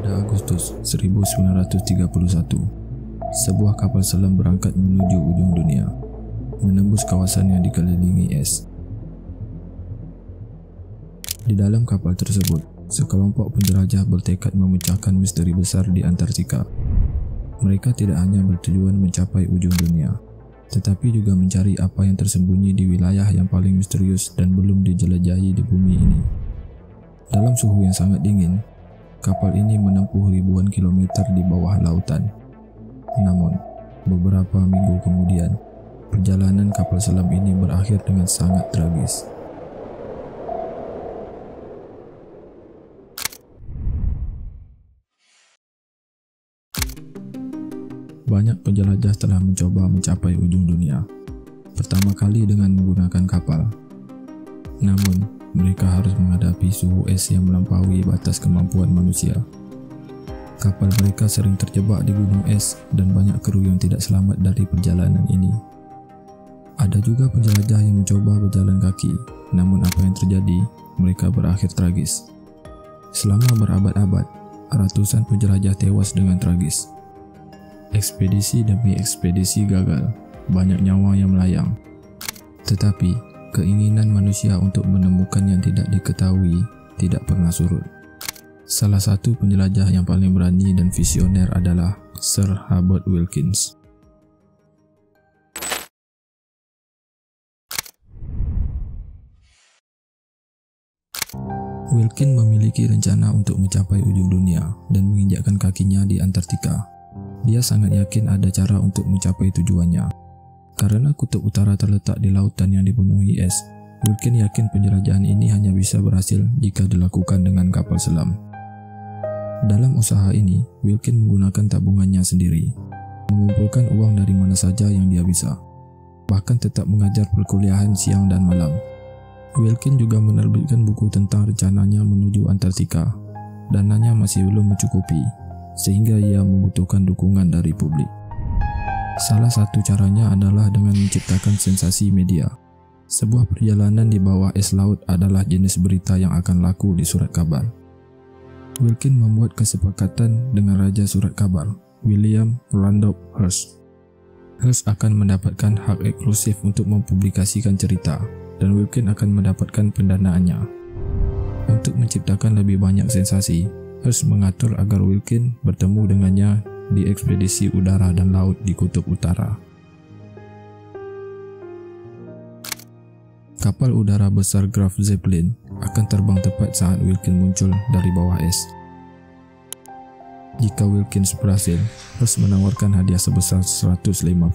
Pada Agustus 1931, sebuah kapal selam berangkat menuju ujung dunia, menembus kawasan yang dikelilingi es. Di dalam kapal tersebut, sekelompok penjelajah bertekad memecahkan misteri besar di Antartika. Mereka tidak hanya bertujuan mencapai ujung dunia, tetapi juga mencari apa yang tersembunyi di wilayah yang paling misterius dan belum dijelajahi di bumi ini. Dalam suhu yang sangat dingin, kapal ini menempuh ribuan kilometer di bawah lautan. Namun, beberapa minggu kemudian, perjalanan kapal selam ini berakhir dengan sangat tragis. Banyak penjelajah telah mencoba mencapai ujung dunia, pertama kali dengan menggunakan kapal. Namun, mereka harus menghadapi suhu es yang melampaui batas kemampuan manusia. Kapal mereka sering terjebak di gunung es dan banyak kru yang tidak selamat dari perjalanan ini. Ada juga penjelajah yang mencoba berjalan kaki, namun apa yang terjadi, mereka berakhir tragis. Selama berabad-abad, ratusan penjelajah tewas dengan tragis. Ekspedisi demi ekspedisi gagal, banyak nyawa yang melayang. Tetapi, keinginan manusia untuk menemukan yang tidak diketahui tidak pernah surut. Salah satu penjelajah yang paling berani dan visioner adalah Sir Herbert Wilkins. Wilkins memiliki rencana untuk mencapai ujung dunia dan menginjakkan kakinya di Antartika. Dia sangat yakin ada cara untuk mencapai tujuannya. Karena kutub utara terletak di lautan yang dipenuhi es, Wilkins yakin penjelajahan ini hanya bisa berhasil jika dilakukan dengan kapal selam. Dalam usaha ini, Wilkins menggunakan tabungannya sendiri, mengumpulkan uang dari mana saja yang dia bisa, bahkan tetap mengajar perkuliahan siang dan malam. Wilkins juga menerbitkan buku tentang rencananya menuju Antartika. Dananya masih belum mencukupi, sehingga ia membutuhkan dukungan dari publik. Salah satu caranya adalah dengan menciptakan sensasi media. Sebuah perjalanan di bawah es laut adalah jenis berita yang akan laku di surat kabar. Wilkins membuat kesepakatan dengan Raja Surat Kabar, William Randolph Hearst. Hearst akan mendapatkan hak eksklusif untuk mempublikasikan cerita, dan Wilkins akan mendapatkan pendanaannya. Untuk menciptakan lebih banyak sensasi, Hearst mengatur agar Wilkins bertemu dengannya di ekspedisi udara dan laut di kutub utara. Kapal udara besar Graf Zeppelin akan terbang tepat saat Wilkins muncul dari bawah es. Jika Wilkins berhasil, Hearst menawarkan hadiah sebesar $150.000.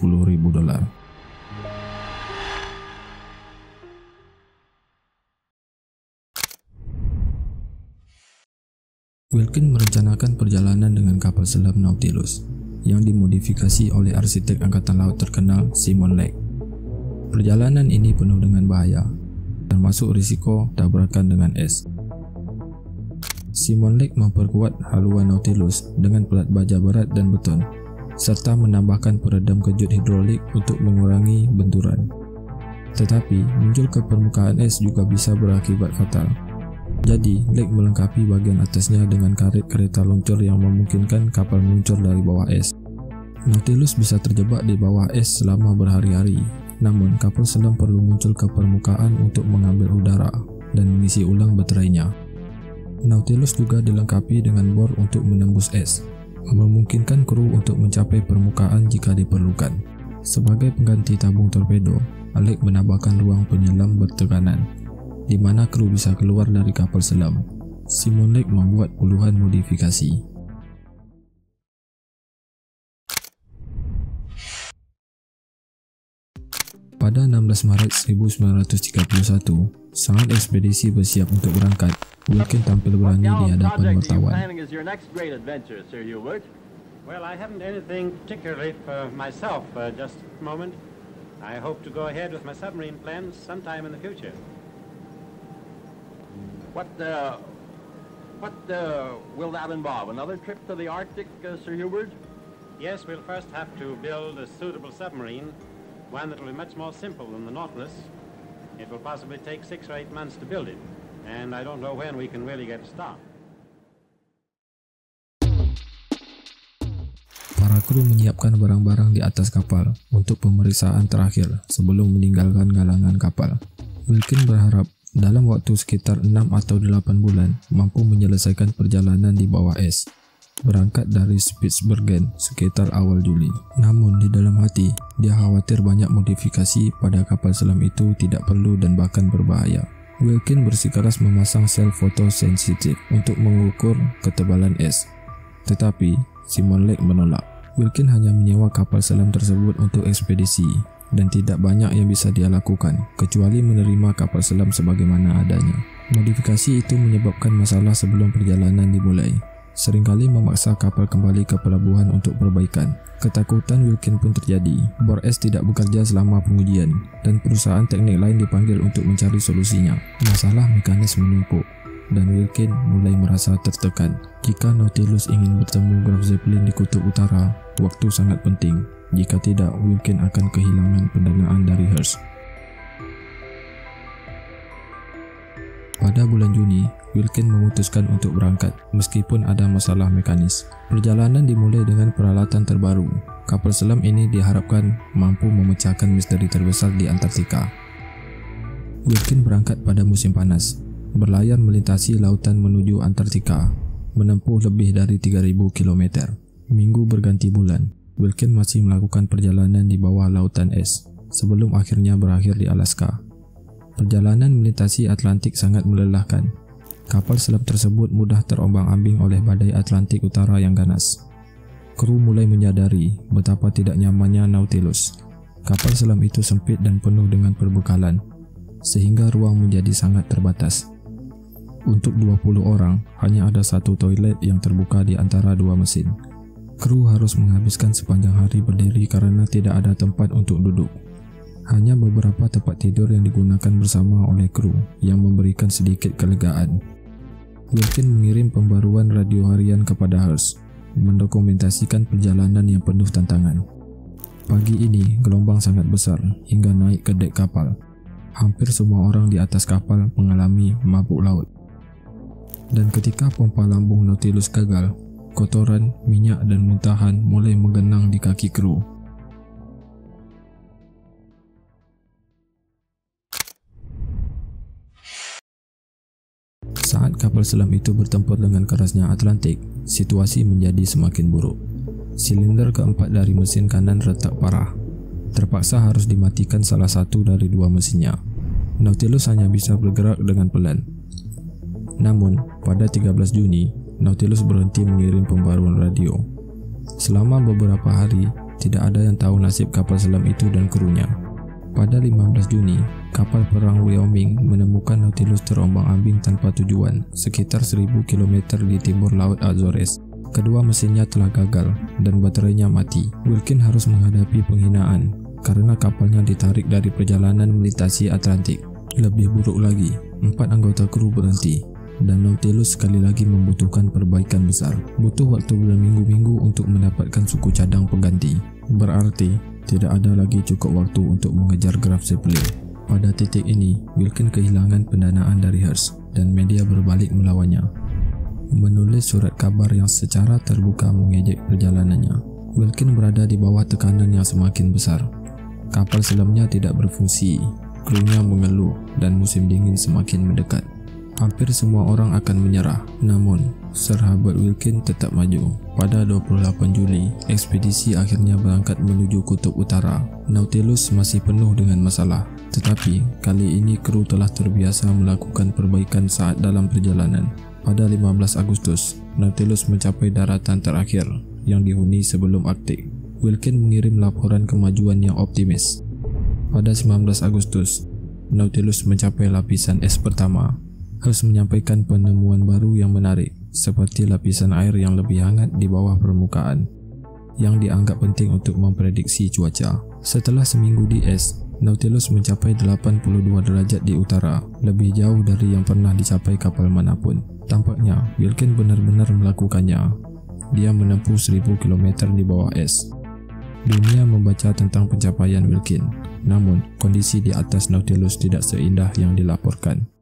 Wilkins merencanakan perjalanan dengan kapal selam Nautilus yang dimodifikasi oleh arsitek angkatan laut terkenal Simon Lake. Perjalanan ini penuh dengan bahaya, termasuk risiko tabrakan dengan es. Simon Lake memperkuat haluan Nautilus dengan pelat baja berat dan beton, serta menambahkan peredam kejut hidrolik untuk mengurangi benturan. Tetapi, muncul ke permukaan es juga bisa berakibat fatal. Jadi, Lake melengkapi bagian atasnya dengan karet kereta luncur yang memungkinkan kapal meluncur dari bawah es. Nautilus bisa terjebak di bawah es selama berhari-hari, namun kapal selam perlu muncul ke permukaan untuk mengambil udara dan mengisi ulang baterainya. Nautilus juga dilengkapi dengan bor untuk menembus es, memungkinkan kru untuk mencapai permukaan jika diperlukan. Sebagai pengganti tabung torpedo, Lake menambahkan ruang penyelam bertekanan, di mana kru bisa keluar dari kapal selam. Simon Lake membuat puluhan modifikasi. Pada 16 Maret 1931, saat ekspedisi bersiap untuk berangkat, Wilkins tampil berani di hadapan wartawan. Well, I haven't anything particularly for myself just at the moment. I hope to go ahead with my submarine plans sometime in the future. What will that involve? Another trip to the Arctic, Sir Hubert? Yes, we'll first have to build a suitable submarine, one that will be much more simple than the Nautilus. It will possibly take 6 or 8 months to build it, and I don't know when we can really get a start. Para kru menyiapkan barang-barang di atas kapal untuk pemeriksaan terakhir sebelum meninggalkan galangan kapal. Wilkin berharap dalam waktu sekitar 6 atau 8 bulan mampu menyelesaikan perjalanan di bawah es, berangkat dari Spitsbergen sekitar awal Juli. Namun di dalam hati, dia khawatir banyak modifikasi pada kapal selam itu tidak perlu dan bahkan berbahaya. Wilkin bersikeras memasang sel fotosensitif untuk mengukur ketebalan es. Tetapi Simon Lake menolak. Wilkin hanya menyewa kapal selam tersebut untuk ekspedisi dan tidak banyak yang bisa dia lakukan kecuali menerima kapal selam sebagaimana adanya. Modifikasi itu menyebabkan masalah sebelum perjalanan dimulai. Seringkali memaksa kapal kembali ke pelabuhan untuk perbaikan. Ketakutan Wilkin pun terjadi. Bor es tidak bekerja selama pengujian dan perusahaan teknik lain dipanggil untuk mencari solusinya. Masalah mekanis menumpuk dan Wilkin mulai merasa tertekan. Jika Nautilus ingin bertemu Graf Zeppelin di kutub utara, waktu sangat penting. Jika tidak, Wilkin akan kehilangan pendanaan dari Hearst. Pada bulan Juni, Wilkin memutuskan untuk berangkat meskipun ada masalah mekanis. Perjalanan dimulai dengan peralatan terbaru. Kapal selam ini diharapkan mampu memecahkan misteri terbesar di Antartika. Wilkin berangkat pada musim panas, berlayar melintasi lautan menuju Antartika, menempuh lebih dari 3.000 km. Minggu berganti bulan, Wilkin masih melakukan perjalanan di bawah lautan es, sebelum akhirnya berakhir di Alaska. Perjalanan melintasi Atlantik sangat melelahkan. Kapal selam tersebut mudah terombang-ambing oleh badai Atlantik Utara yang ganas. Kru mulai menyadari betapa tidak nyamannya Nautilus. Kapal selam itu sempit dan penuh dengan perbekalan, sehingga ruang menjadi sangat terbatas. Untuk 20 orang, hanya ada satu toilet yang terbuka di antara dua mesin. Kru harus menghabiskan sepanjang hari berdiri karena tidak ada tempat untuk duduk. Hanya beberapa tempat tidur yang digunakan bersama oleh kru yang memberikan sedikit kelegaan. Wilkin mengirim pembaruan radio harian kepada Hearst, mendokumentasikan perjalanan yang penuh tantangan. Pagi ini, gelombang sangat besar hingga naik ke dek kapal. Hampir semua orang di atas kapal mengalami mabuk laut. Dan ketika pompa lambung Nautilus gagal, kotoran, minyak dan muntahan mulai menggenang di kaki kru. Saat kapal selam itu bertempur dengan kerasnya Atlantik, situasi menjadi semakin buruk. Silinder keempat dari mesin kanan retak parah. Terpaksa harus dimatikan salah satu dari dua mesinnya. Nautilus hanya bisa bergerak dengan pelan. Namun, pada 13 Juni, Nautilus berhenti mengirim pembaruan radio. Selama beberapa hari, tidak ada yang tahu nasib kapal selam itu dan krunya. Pada 15 Juni, kapal perang Wyoming menemukan Nautilus terombang-ambing tanpa tujuan sekitar 1000 km di timur laut Azores. Kedua mesinnya telah gagal dan baterainya mati. Wilkin harus menghadapi penghinaan karena kapalnya ditarik dari perjalanan melintasi Atlantik. Lebih buruk lagi, 4 anggota kru berhenti dan Nautilus sekali lagi membutuhkan perbaikan besar. Butuh waktu berminggu-minggu untuk mendapatkan suku cadang pengganti. Berarti tidak ada lagi cukup waktu untuk mengejar Graf Zeppelin. Pada titik ini, Wilkin kehilangan pendanaan dari Hearst dan media berbalik melawannya, menulis surat kabar yang secara terbuka mengejek perjalanannya. Wilkin berada di bawah tekanan yang semakin besar. Kapal selamnya tidak berfungsi, krunya mengeluh dan musim dingin semakin mendekat. Hampir semua orang akan menyerah. Namun, Sir Herbert Wilkin tetap maju. Pada 28 Juli, ekspedisi akhirnya berangkat menuju kutub utara. Nautilus masih penuh dengan masalah, tetapi kali ini kru telah terbiasa melakukan perbaikan saat dalam perjalanan. Pada 15 Agustus, Nautilus mencapai daratan terakhir yang dihuni sebelum Arktik. Wilkin mengirim laporan kemajuan yang optimis. Pada 19 Agustus, Nautilus mencapai lapisan es pertama. Hearst menyampaikan penemuan baru yang menarik, seperti lapisan air yang lebih hangat di bawah permukaan, yang dianggap penting untuk memprediksi cuaca. Setelah seminggu di es, Nautilus mencapai 82 derajat di utara, lebih jauh dari yang pernah dicapai kapal manapun. Tampaknya, Wilkin benar-benar melakukannya. Dia menempuh 1000 km di bawah es. Dunia membaca tentang pencapaian Wilkin, namun kondisi di atas Nautilus tidak seindah yang dilaporkan.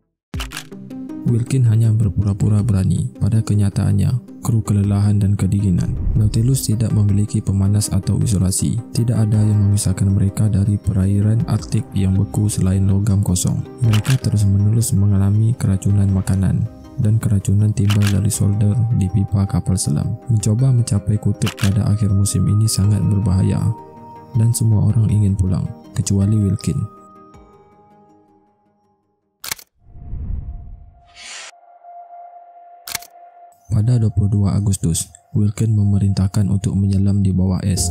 Wilkin hanya berpura-pura berani. Pada kenyataannya, kru kelelahan dan kedinginan. Nautilus tidak memiliki pemanas atau isolasi. Tidak ada yang memisahkan mereka dari perairan Arktik yang beku selain logam kosong. Mereka terus-menerus mengalami keracunan makanan dan keracunan timbal dari solder di pipa kapal selam. Mencoba mencapai kutub pada akhir musim ini sangat berbahaya dan semua orang ingin pulang, kecuali Wilkin. Pada 22 Agustus, Wilkin memerintahkan untuk menyelam di bawah es.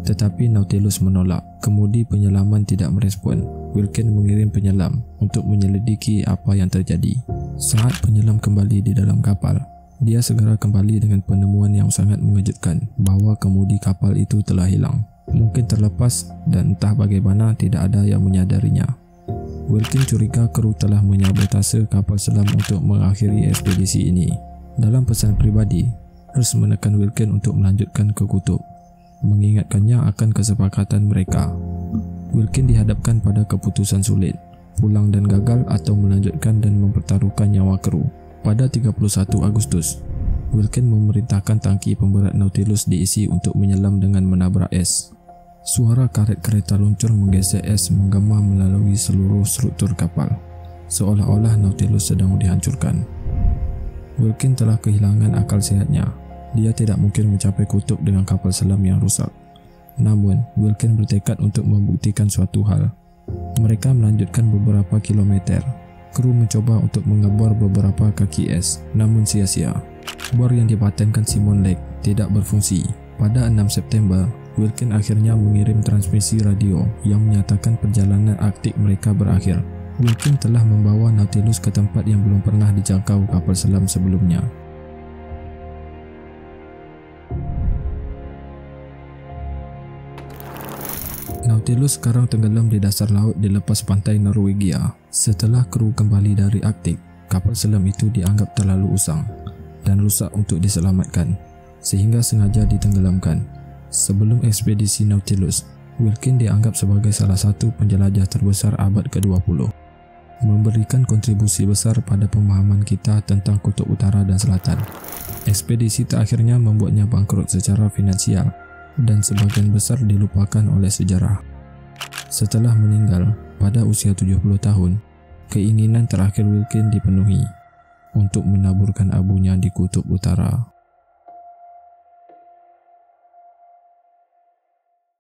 Tetapi Nautilus menolak. Kemudi penyelaman tidak merespon. Wilkin mengirim penyelam untuk menyelidiki apa yang terjadi. Saat penyelam kembali di dalam kapal, dia segera kembali dengan penemuan yang sangat mengejutkan bahawa kemudi kapal itu telah hilang. Mungkin terlepas dan entah bagaimana tidak ada yang menyadarinya. Wilkin curiga kru telah menyabotase kapal selam untuk mengakhiri ekspedisi ini. Dalam pesan pribadi, Hearst menekan Wilkin untuk melanjutkan ke kutub, mengingatkannya akan kesepakatan mereka. Wilkin dihadapkan pada keputusan sulit, pulang dan gagal atau melanjutkan dan mempertaruhkan nyawa kru. Pada 31 Agustus, Wilkin memerintahkan tangki pemberat Nautilus diisi untuk menyelam dengan menabrak es. Suara karet kereta luncur menggesek es menggema melalui seluruh struktur kapal, seolah-olah Nautilus sedang dihancurkan. Wilkin telah kehilangan akal sehatnya. Dia tidak mungkin mencapai kutub dengan kapal selam yang rusak. Namun, Wilkin bertekad untuk membuktikan suatu hal. Mereka melanjutkan beberapa kilometer. Kru mencoba untuk mengebor beberapa kaki es, namun sia-sia. Bor yang dipatenkan Simon Lake tidak berfungsi. Pada 6 September, Wilkin akhirnya mengirim transmisi radio yang menyatakan perjalanan Arktik mereka berakhir. Wilkin telah membawa Nautilus ke tempat yang belum pernah dijangkau kapal selam sebelumnya. Nautilus sekarang tenggelam di dasar laut di lepas pantai Norwegia. Setelah kru kembali dari Arktik, kapal selam itu dianggap terlalu usang dan rusak untuk diselamatkan, sehingga sengaja ditenggelamkan. Sebelum ekspedisi Nautilus, Wilkin dianggap sebagai salah satu penjelajah terbesar abad ke-20. Memberikan kontribusi besar pada pemahaman kita tentang kutub utara dan selatan. Ekspedisi terakhirnya membuatnya bangkrut secara finansial dan sebagian besar dilupakan oleh sejarah. Setelah meninggal pada usia 70 tahun, keinginan terakhir Wilkin dipenuhi untuk menaburkan abunya di kutub utara.